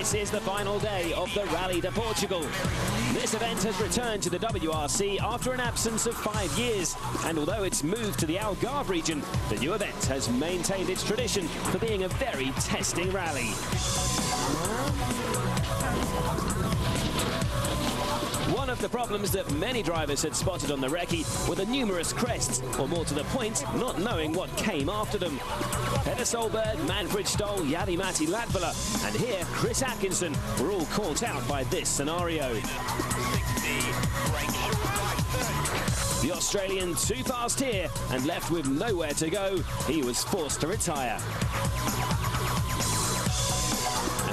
This is the final day of the Rally de Portugal. This event has returned to the WRC after an absence of 5 years, and although it's moved to the Algarve region, the new event has maintained its tradition for being a very testing rally. One of the problems that many drivers had spotted on the recce were the numerous crests, or more to the point, not knowing what came after them. Petter Solberg, Manfred Stoll, Jari-Matti Latvala, and here Chris Atkinson were all caught out by this scenario. The Australian too fast here and left with nowhere to go. He was forced to retire.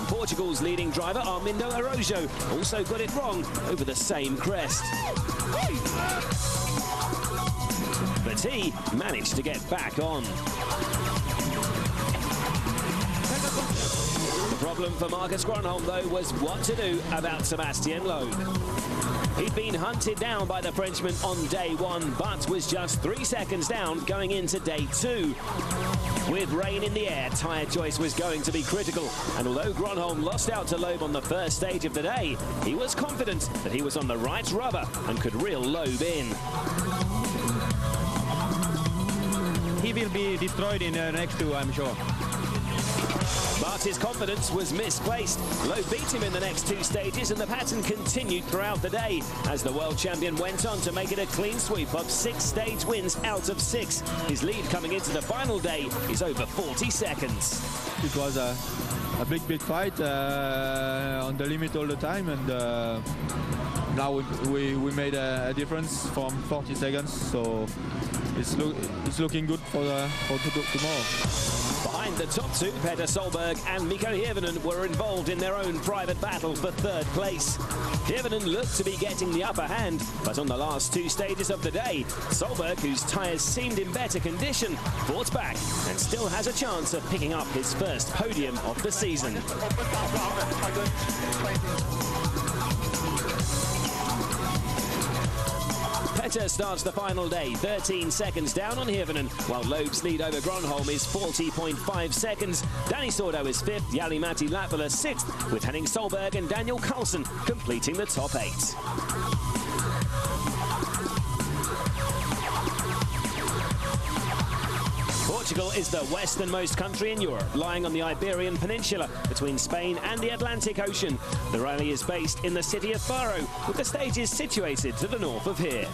Portugal's leading driver, Armindo Araújo, also got it wrong over the same crest. But he managed to get back on. The problem for Marcus Gronholm, though, was what to do about Sebastian Loeb. He'd been hunted down by the Frenchman on day one, but was just 3 seconds down going into day two. With rain in the air, tyre choice was going to be critical, and although Gronholm lost out to Loeb on the first stage of the day, he was confident that he was on the right rubber and could reel Loeb in. He will be destroyed in the next two, I'm sure. But his confidence was misplaced. Loeb beat him in the next two stages, and the pattern continued throughout the day as the world champion went on to make it a clean sweep of 6 stage wins out of 6. His lead coming into the final day is over 40 seconds. It was a big fight on the limit all the time, and now we made a difference from 40 seconds, so it's looking good for tomorrow. Behind the top two, Petter Solberg and Mikko Hirvonen were involved in their own private battle for third place. Hirvonen looked to be getting the upper hand, but on the last 2 stages of the day, Solberg, whose tyres seemed in better condition, fought back and still has a chance of picking up his first podium of the season. Petter starts the final day 13 seconds down on Hirvonen, while Loeb's lead over Gronholm is 40.5 seconds. Danny Sordo is 5th, Jari-Matti Latvala 6th, with Henning Solberg and Daniel Carlsen completing the top 8. Portugal is the westernmost country in Europe, lying on the Iberian Peninsula between Spain and the Atlantic Ocean. The rally is based in the city of Faro, with the stages situated to the north of here.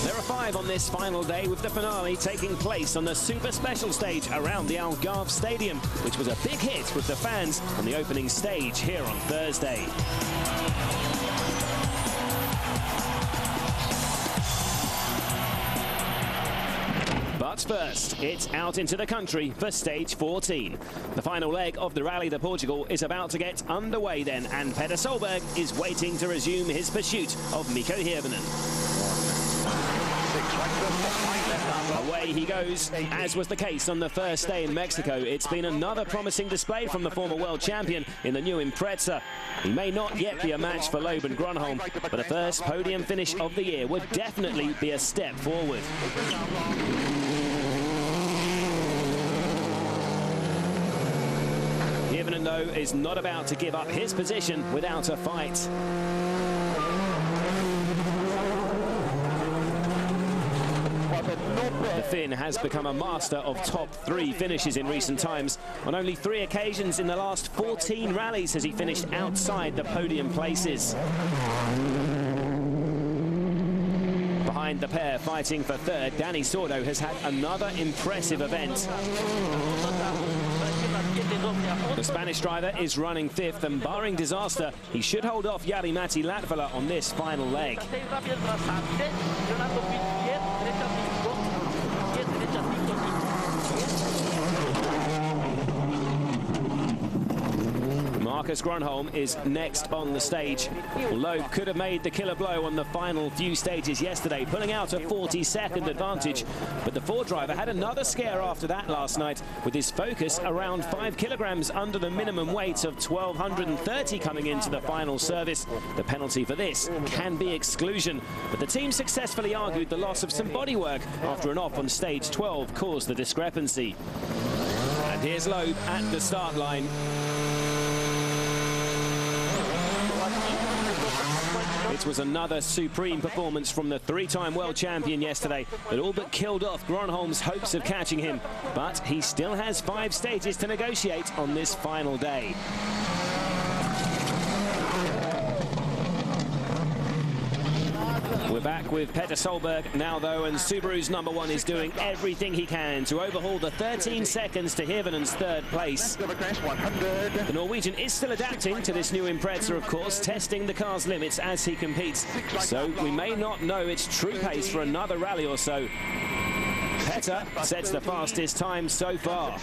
There are 5 on this final day, with the finale taking place on the super special stage around the Algarve Stadium, which was a big hit with the fans on the opening stage here on Thursday. But first, it's out into the country for stage 14. The final leg of the Rally de Portugal is about to get underway then, and Petter Solberg is waiting to resume his pursuit of Mikko Hirvonen. Away he goes, as was the case on the first day in Mexico. It's been another promising display from the former world champion in the new Impreza. He may not yet be a match for Loeb and Gronholm, but a first podium finish of the year would definitely be a step forward. Hirvonen, though, is not about to give up his position without a fight. The Finn has become a master of top 3 finishes in recent times. On only 3 occasions in the last 14 rallies has he finished outside the podium places. Behind the pair fighting for third, Danny Sordo has had another impressive event. The Spanish driver is running 5th, and barring disaster, he should hold off Jari-Matti Latvala on this final leg. Marcus Gronholm is next on the stage. Loeb could have made the killer blow on the final few stages yesterday, pulling out a 40-second advantage. But the Ford driver had another scare after that last night, with his focus around 5 kilograms under the minimum weight of 1,230 coming into the final service. The penalty for this can be exclusion, but the team successfully argued the loss of some bodywork after an off on stage 12 caused the discrepancy. And here's Loeb at the start line. It was another supreme performance from the three-time world champion yesterday that all but killed off Gronholm's hopes of catching him. But he still has 5 stages to negotiate on this final day. We're back with Petter Solberg now, though, and Subaru's #1 is doing everything he can to overhaul the 13 seconds to Hirvonen's 3rd place. The Norwegian is still adapting to this new Impreza, of course, testing the car's limits as he competes. So we may not know its true pace for another rally or so. Petter sets the fastest time so far.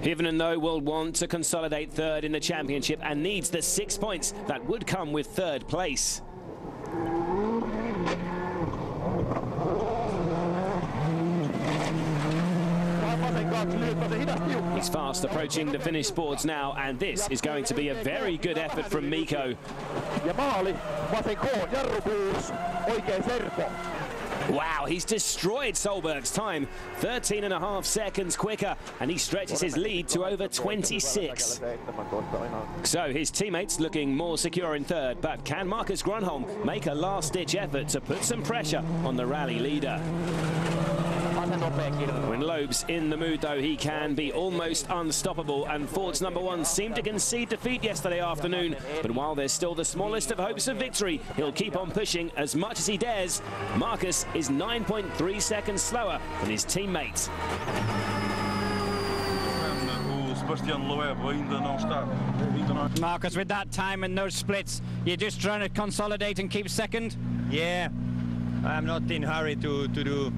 Hirvonen, though, will want to consolidate 3rd in the championship and needs the 6 points that would come with 3rd place. He's fast approaching the finish boards now, and this is going to be a very good effort from Mikko. Wow, he's destroyed Solberg's time, 13.5 seconds quicker, and he stretches his lead to over 26. So his teammates looking more secure in 3rd, but can Marcus Gronholm make a last-ditch effort to put some pressure on the rally leader? When Loeb's in the mood, though, he can be almost unstoppable, and Ford's #1 seemed to concede defeat yesterday afternoon. But while there's still the smallest of hopes of victory, he'll keep on pushing as much as he dares. Marcus is 9.3 seconds slower than his teammate. Marcus, with that time and those splits, you're just trying to consolidate and keep 2nd? Yeah, I'm not in a hurry to do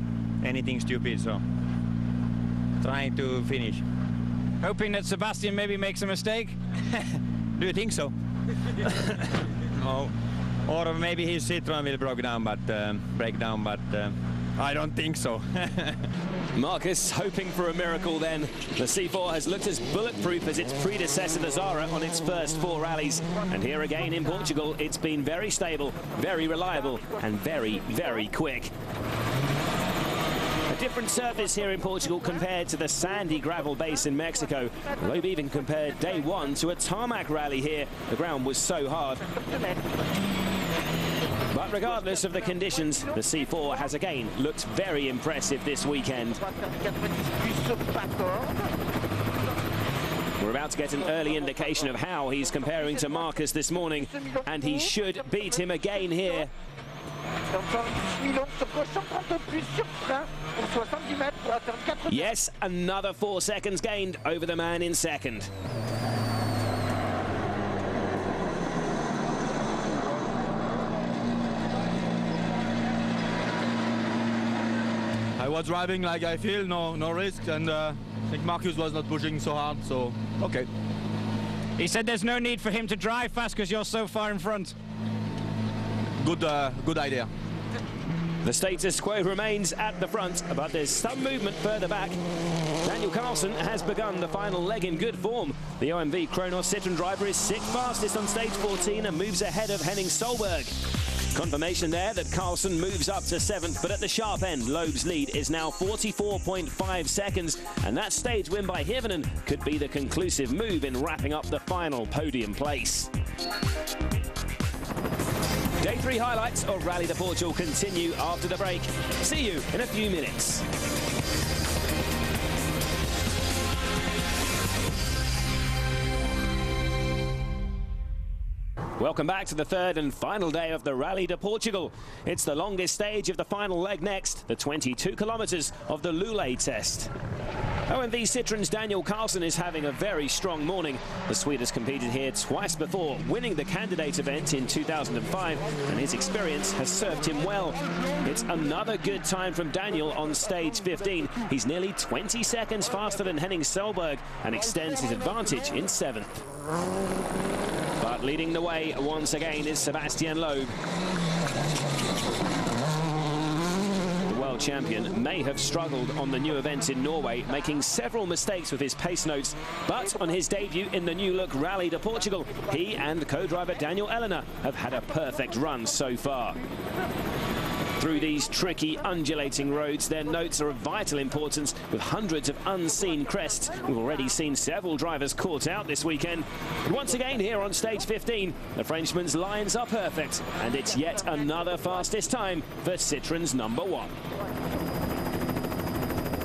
anything stupid, so trying to finish. Hoping that Sebastian maybe makes a mistake? Do you think so? No. Or maybe his Citroen will break down, but I don't think so. Marcus hoping for a miracle then. The C4 has looked as bulletproof as its predecessor, the Zara, on its first 4 rallies. And here again in Portugal, it's been very stable, very reliable, and very, very quick. A different surface here in Portugal compared to the sandy gravel base in Mexico. Loeb even compared day 1 to a tarmac rally here. The ground was so hard. But regardless of the conditions, the C4 has again looked very impressive this weekend. We're about to get an early indication of how he's comparing to Marcus this morning, and he should beat him again here. Yes, another 4 seconds gained over the man in 2nd. I was driving like I feel, no risk, and I think Marcus was not pushing so hard, so okay. He said there's no need for him to drive fast because you're so far in front. Good idea. The status quo remains at the front, but there's some movement further back. Daniel Carlsen has begun the final leg in good form. The OMV Kronos Citroen driver is 6th fastest on stage 14 and moves ahead of Henning Solberg. Confirmation there that Carlsen moves up to 7th, but at the sharp end, Loeb's lead is now 44.5 seconds, and that stage win by Hirvonen could be the conclusive move in wrapping up the final podium place. Day 3 highlights of Rally de Portugal continue after the break. See you in a few minutes. Welcome back to the 3rd and final day of the Rally de Portugal. It's the longest stage of the final leg next, the 22 kilometers of the Lule test. OMV Citroen's Daniel Carlsen is having a very strong morning. The Swede has competed here twice before, winning the candidate event in 2005, and his experience has served him well. It's another good time from Daniel on stage 15. He's nearly 20 seconds faster than Henning Solberg and extends his advantage in 7th. But leading the way once again is Sebastian Loeb. The world champion may have struggled on the new event in Norway, making several mistakes with his pace notes, but on his debut in the new look Rally de Portugal, he and co-driver Daniel Elena have had a perfect run so far. Through these tricky, undulating roads, their notes are of vital importance, with hundreds of unseen crests. We've already seen several drivers caught out this weekend. And once again, here on stage 15, the Frenchman's lines are perfect, and it's yet another fastest time for Citroen's #1.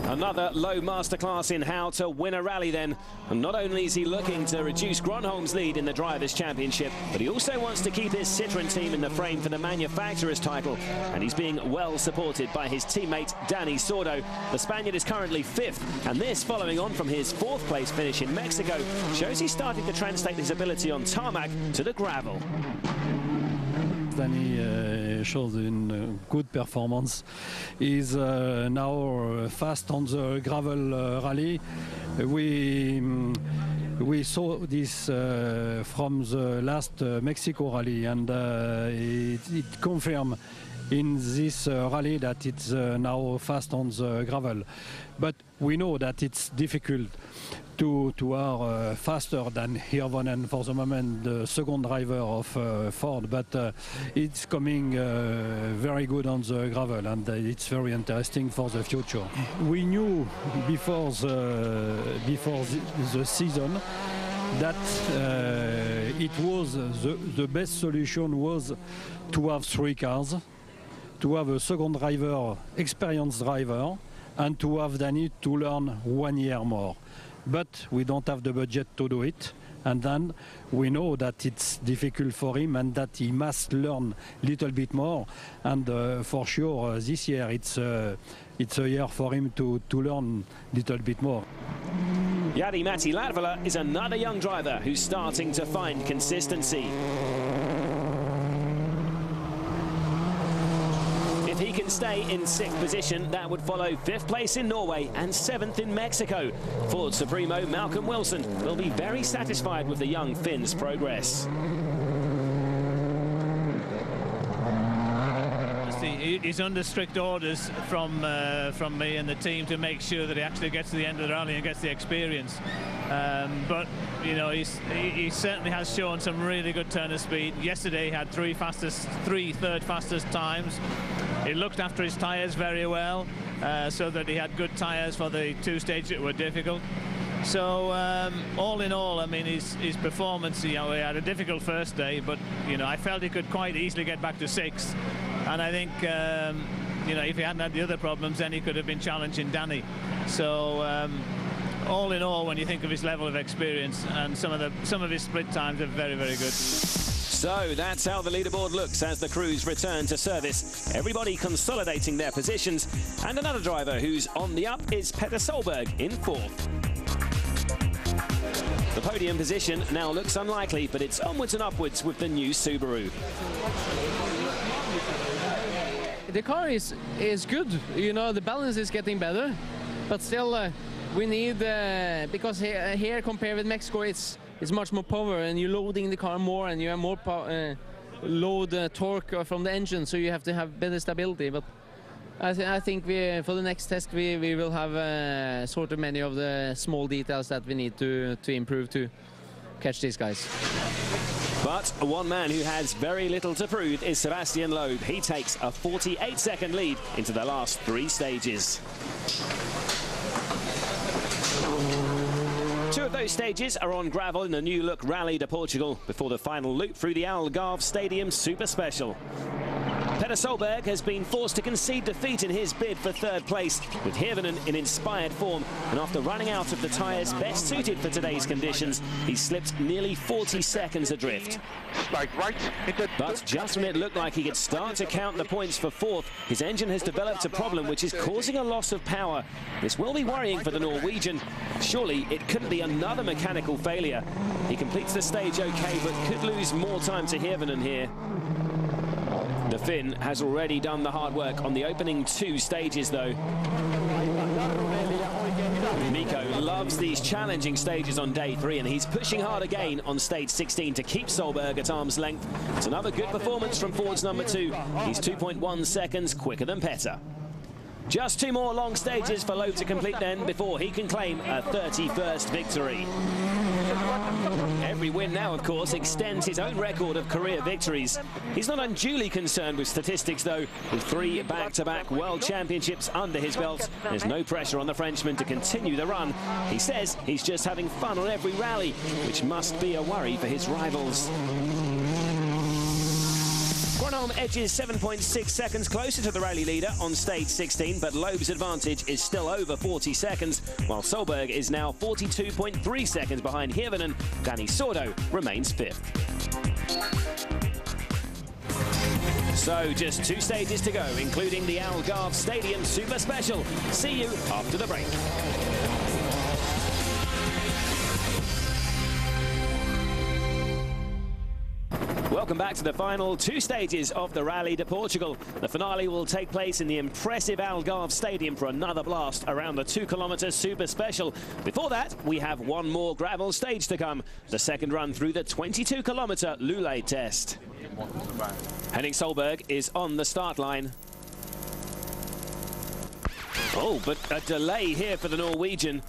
Another low masterclass in how to win a rally then. And not only is he looking to reduce Gronholm's lead in the Drivers' Championship, but he also wants to keep his Citroen team in the frame for the Manufacturers' title. And he's being well supported by his teammate Dani Sordo. The Spaniard is currently 5th, and this, following on from his 4th place finish in Mexico, shows he's starting to translate his ability on tarmac to the gravel. Dani shows in good performance. He's now fast on the gravel rally. We saw this from the last Mexico rally, and it confirmed in this rally that it's now fast on the gravel. But we know that it's difficult to are faster than Hirvonen for the moment, the second driver of Ford, but it's coming very good on the gravel, and it's very interesting for the future. We knew before the season that it was the best solution was to have 3 cars, to have a second driver, experienced driver, and to have Dani to learn 1 year more. But we don't have the budget to do it, and then we know that it's difficult for him and that he must learn a little bit more, and for sure this year it's a year for him to learn a little bit more. Jari-Matti Latvala is another young driver who's starting to find consistency. If he can stay in 6th position, that would follow 5th place in Norway and 7th in Mexico. Ford Supremo Malcolm Wilson will be very satisfied with the young Finn's progress. He's under strict orders from me and the team to make sure that he actually gets to the end of the rally and gets the experience. But you know, he certainly has shown some really good turn of speed. Yesterday he had 3 third fastest times. He looked after his tyres very well, so that he had good tyres for the 2 stages that were difficult. So all in all, I mean, his performance, you know, he had a difficult first day, but you know, I felt he could quite easily get back to 6th, and I think you know, if he hadn't had the other problems, then he could have been challenging Dani. So all in all, when you think of his level of experience, and some of his split times are very, very good. So that's how the leaderboard looks as the crews return to service. Everybody consolidating their positions, and another driver who's on the up is Petter Solberg in 4th. The podium position now looks unlikely, but it's onwards and upwards with the new Subaru. The car is good, you know, the balance is getting better, but still we need, because here compared with Mexico, it's much more power, and you're loading the car more, and you have more load torque from the engine, so you have to have better stability. But I think for the next test we will have sort of many of the small details that we need to improve to catch these guys. But one man who has very little to prove is Sebastian Loeb. He takes a 48-second lead into the last 3 stages. 2 of those stages are on gravel in the new-look Rally to Portugal before the final loop through the Algarve Stadium Super Special. Petter Solberg has been forced to concede defeat in his bid for 3rd place, with Hirvonen in inspired form, and after running out of the tyres best suited for today's conditions, he slipped nearly 40 seconds adrift. But just when it looked like he could start to count the points for 4th, his engine has developed a problem which is causing a loss of power. This will be worrying for the Norwegian. Surely it couldn't be another mechanical failure. He completes the stage okay, but could lose more time to Hirvonen here. The Finn has already done the hard work on the opening 2 stages, though. Mikko loves these challenging stages on day 3, and he's pushing hard again on stage 16 to keep Solberg at arm's length. It's another good performance from Ford's number 2. He's 2.1 seconds quicker than Petter. Just 2 more long stages for Loeb to complete then before he can claim a 31st victory. Every win now, of course, extends his own record of career victories. He's not unduly concerned with statistics, though. With 3 back-to-back World Championships under his belt, there's no pressure on the Frenchman to continue the run. He says he's just having fun on every rally, which must be a worry for his rivals. Gronholm edges 7.6 seconds closer to the rally leader on stage 16, but Loeb's advantage is still over 40 seconds, while Solberg is now 42.3 seconds behind Hirvonen. Dani Sordo remains 5th. So just 2 stages to go, including the Algarve Stadium Super Special. See you after the break. Welcome back to the final 2 stages of the Rally de Portugal. The finale will take place in the impressive Algarve Stadium for another blast around the 2-kilometre Super Special. Before that, we have one more gravel stage to come, the second run through the 22-kilometre Lulay test. Henning Solberg is on the start line. Oh, but a delay here for the Norwegian.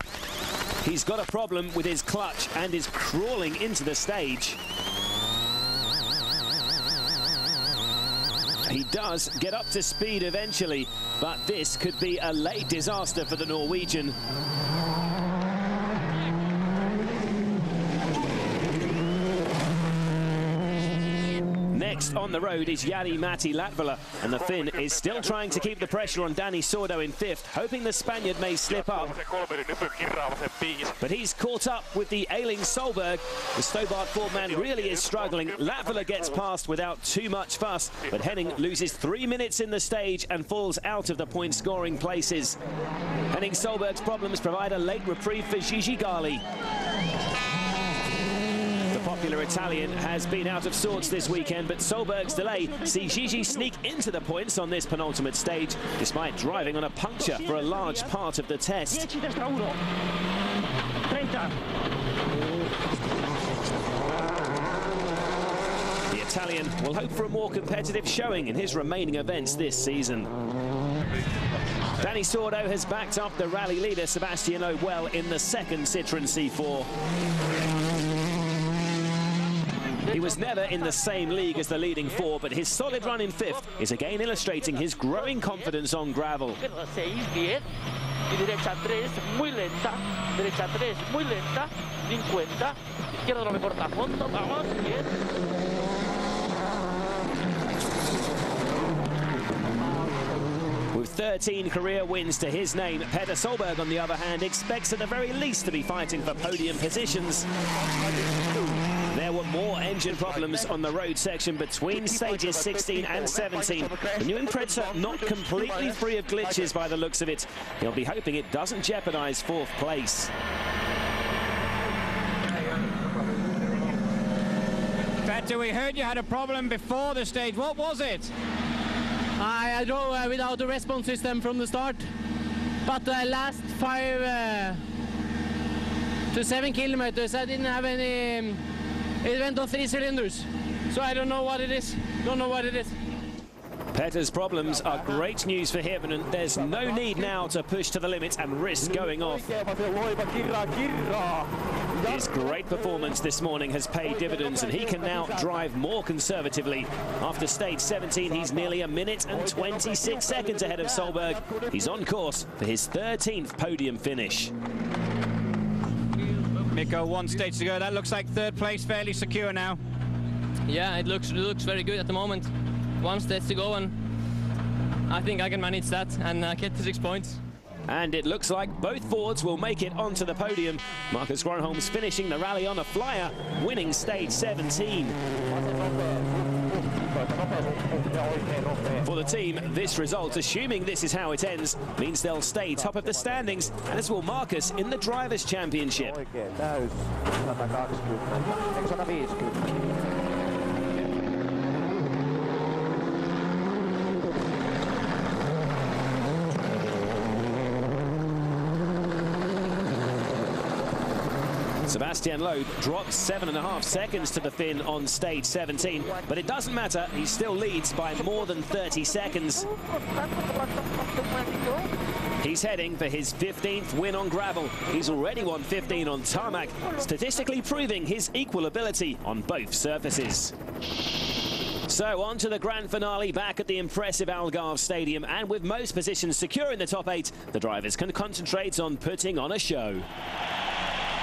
He's got a problem with his clutch and is crawling into the stage. He does get up to speed eventually, but this could be a late disaster for the Norwegian. Next on the road is Jari-Matti Latvala, and the Finn is still trying to keep the pressure on Dani Sordo in 5th, hoping the Spaniard may slip up. But he's caught up with the ailing Solberg. The Stobart Ford man really is struggling. Latvala gets past without too much fuss, but Henning loses 3 minutes in the stage and falls out of the point-scoring places. Henning Solberg's problems provide a late reprieve for Gigi Gali. The popular Italian has been out of sorts this weekend, but Solberg's delay sees Gigi sneak into the points on this penultimate stage, despite driving on a puncture for a large part of the test. The Italian will hope for a more competitive showing in his remaining events this season. Dani Sordo has backed up the rally leader Sebastian Loeb well in the 2nd Citroën C4. He was never in the same league as the leading 4, but his solid run in 5th is again illustrating his growing confidence on gravel. With 13 career wins to his name, Petter Solberg, on the other hand, expects at the very least to be fighting for podium positions. There were more engine problems on the road section between stages 16 and 17. The new Impreza not completely free of glitches by the looks of it. He'll be hoping it doesn't jeopardize 4th place. Petter, we heard you had a problem before the stage. What was it? I drove without a response system from the start, but the last 5 to 7 kilometers I didn't have any. It went on 3 cylinders, so I don't know what it is. Petter's problems are great news for Hirvonen. There's no need now to push to the limit and risk going off. His great performance this morning has paid dividends, and he can now drive more conservatively. After stage 17, he's nearly 1 minute and 26 seconds ahead of Solberg. He's on course for his 13th podium finish. Mikko, 1 stage to go. That looks like 3rd place fairly secure now. Yeah, it looks very good at the moment. 1 stage to go, and I think I can manage that and get the 6 points. And it looks like both Fords will make it onto the podium. Marcus Gronholm's finishing the rally on a flyer, winning stage 17. For the team, this result, assuming this is how it ends, means they'll stay top of the standings, as will Marcus in the Drivers' Championship. Sebastian Loeb drops 7.5 seconds to the Finn on stage 17, but it doesn't matter, he still leads by more than 30 seconds. He's heading for his 15th win on gravel. He's already won 15 on tarmac, statistically proving his equal ability on both surfaces. So on to the grand finale back at the impressive Algarve Stadium, and with most positions secure in the top 8, the drivers can concentrate on putting on a show.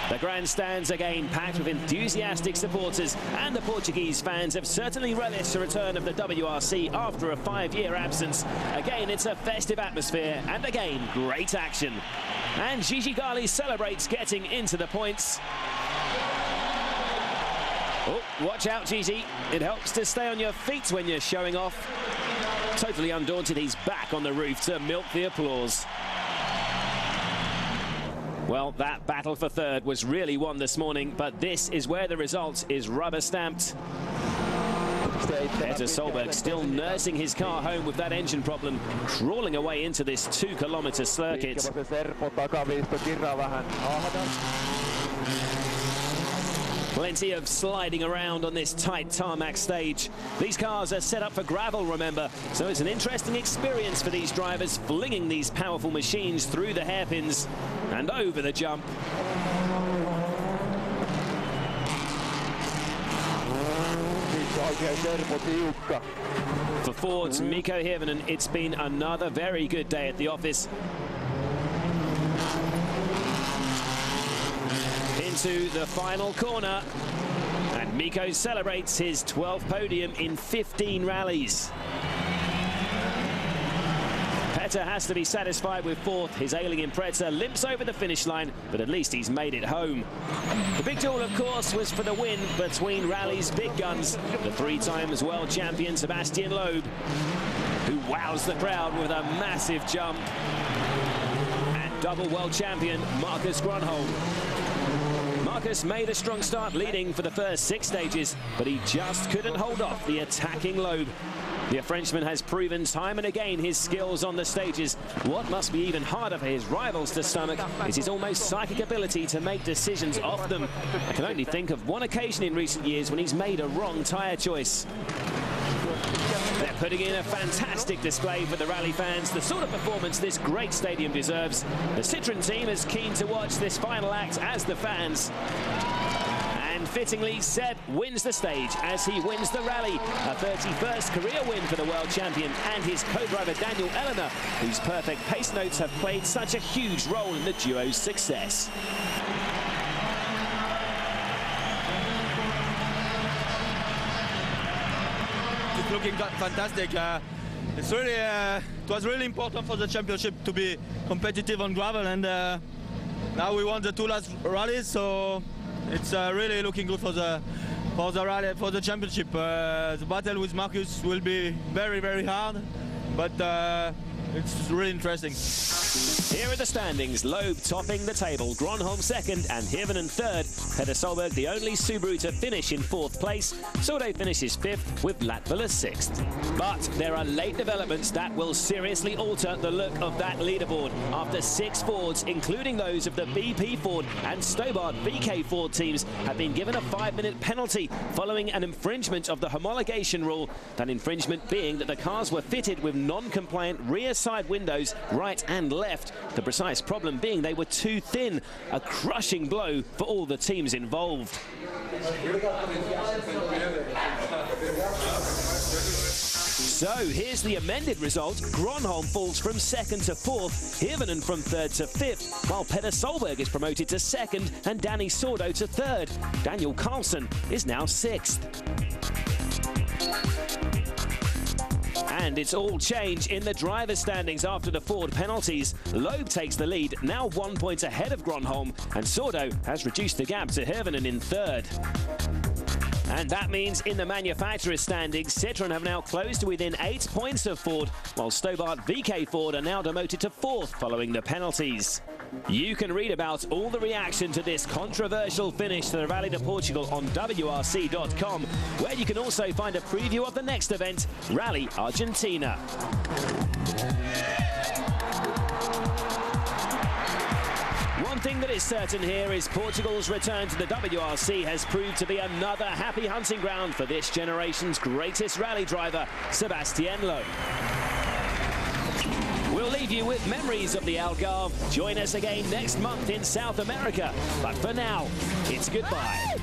The grandstands again packed with enthusiastic supporters, and the Portuguese fans have certainly relished the return of the WRC after a 5-year absence. Again, it's a festive atmosphere, and again, great action. And Gigi Gali celebrates getting into the points. Oh, watch out, Gigi. It helps to stay on your feet when you're showing off. Totally undaunted, he's back on the roof to milk the applause. Well, that battle for third was really won this morning, but this is where the result is rubber-stamped. Peter Solberg still nursing his car home with that engine problem, crawling away into this 2-kilometer circuit. Plenty of sliding around on this tight tarmac stage. These cars are set up for gravel, remember, so it's an interesting experience for these drivers, flinging these powerful machines through the hairpins and over the jump. For Ford's Mikko Hirvonen, it's been another very good day at the office. Into the final corner, and Mikko celebrates his 12th podium in 15 rallies. Petter has to be satisfied with fourth. His ailing Impreza limps over the finish line, but at least he's made it home. The big duel, of course, was for the win between rally's big guns, the 3-time world champion Sebastian Loeb, who wows the crowd with a massive jump, and double world champion Marcus Grönholm. Marcus made a strong start leading for the first 6 stages, but he just couldn't hold off the attacking Loeb. The Frenchman has proven time and again his skills on the stages. What must be even harder for his rivals to stomach is his almost psychic ability to make decisions off them. I can only think of one occasion in recent years when he's made a wrong tyre choice. They're putting in a fantastic display for the rally fans, the sort of performance this great stadium deserves. The Citroën team is keen to watch this final act as the fans. And fittingly, Seb wins the stage as he wins the rally. A 31st career win for the world champion and his co-driver Daniel Elena, whose perfect pace notes have played such a huge role in the duo's success. It's looking fantastic. It's really, it was really important for the championship to be competitive on gravel, and now we won the 2 last rallies, so it's really looking good for the rally, for the championship. The battle with Marcus will be very, very hard, but it's really interesting. Here are the standings. Loeb topping the table, Grönholm second and Hirvonen third. Peter Solberg the only Subaru to finish in 4th place. Sordo finishes 5th with Latvala 6th. But there are late developments that will seriously alter the look of that leaderboard. After 6 Fords, including those of the BP Ford and Stobart VK Ford teams, have been given a 5-minute penalty following an infringement of the homologation rule. That infringement being that the cars were fitted with non-compliant rear side windows right and left. The precise problem being they were too thin, a crushing blow for all the teams involved. So here's the amended result. Grönholm falls from 2nd to 4th, Hirvonen from 3rd to 5th, while Peter Solberg is promoted to 2nd and Danny Sordo to 3rd. Daniel Carlson is now 6th. And it's all change in the driver's standings after the Ford penalties. Loeb takes the lead, now 1 point ahead of Grönholm, and Sordo has reduced the gap to Hirvonen in 3rd. And that means in the manufacturer's standings, Citroën have now closed to within 8 points of Ford, while Stobart VK Ford are now demoted to 4th following the penalties. You can read about all the reaction to this controversial finish to the Rally de Portugal on WRC.com, where you can also find a preview of the next event, Rally Argentina. One thing that is certain here is Portugal's return to the WRC has proved to be another happy hunting ground for this generation's greatest rally driver, Sebastian Loeb. We'll We'll leave you with memories of the Algarve. Join us again next month in South America. But for now, it's goodbye.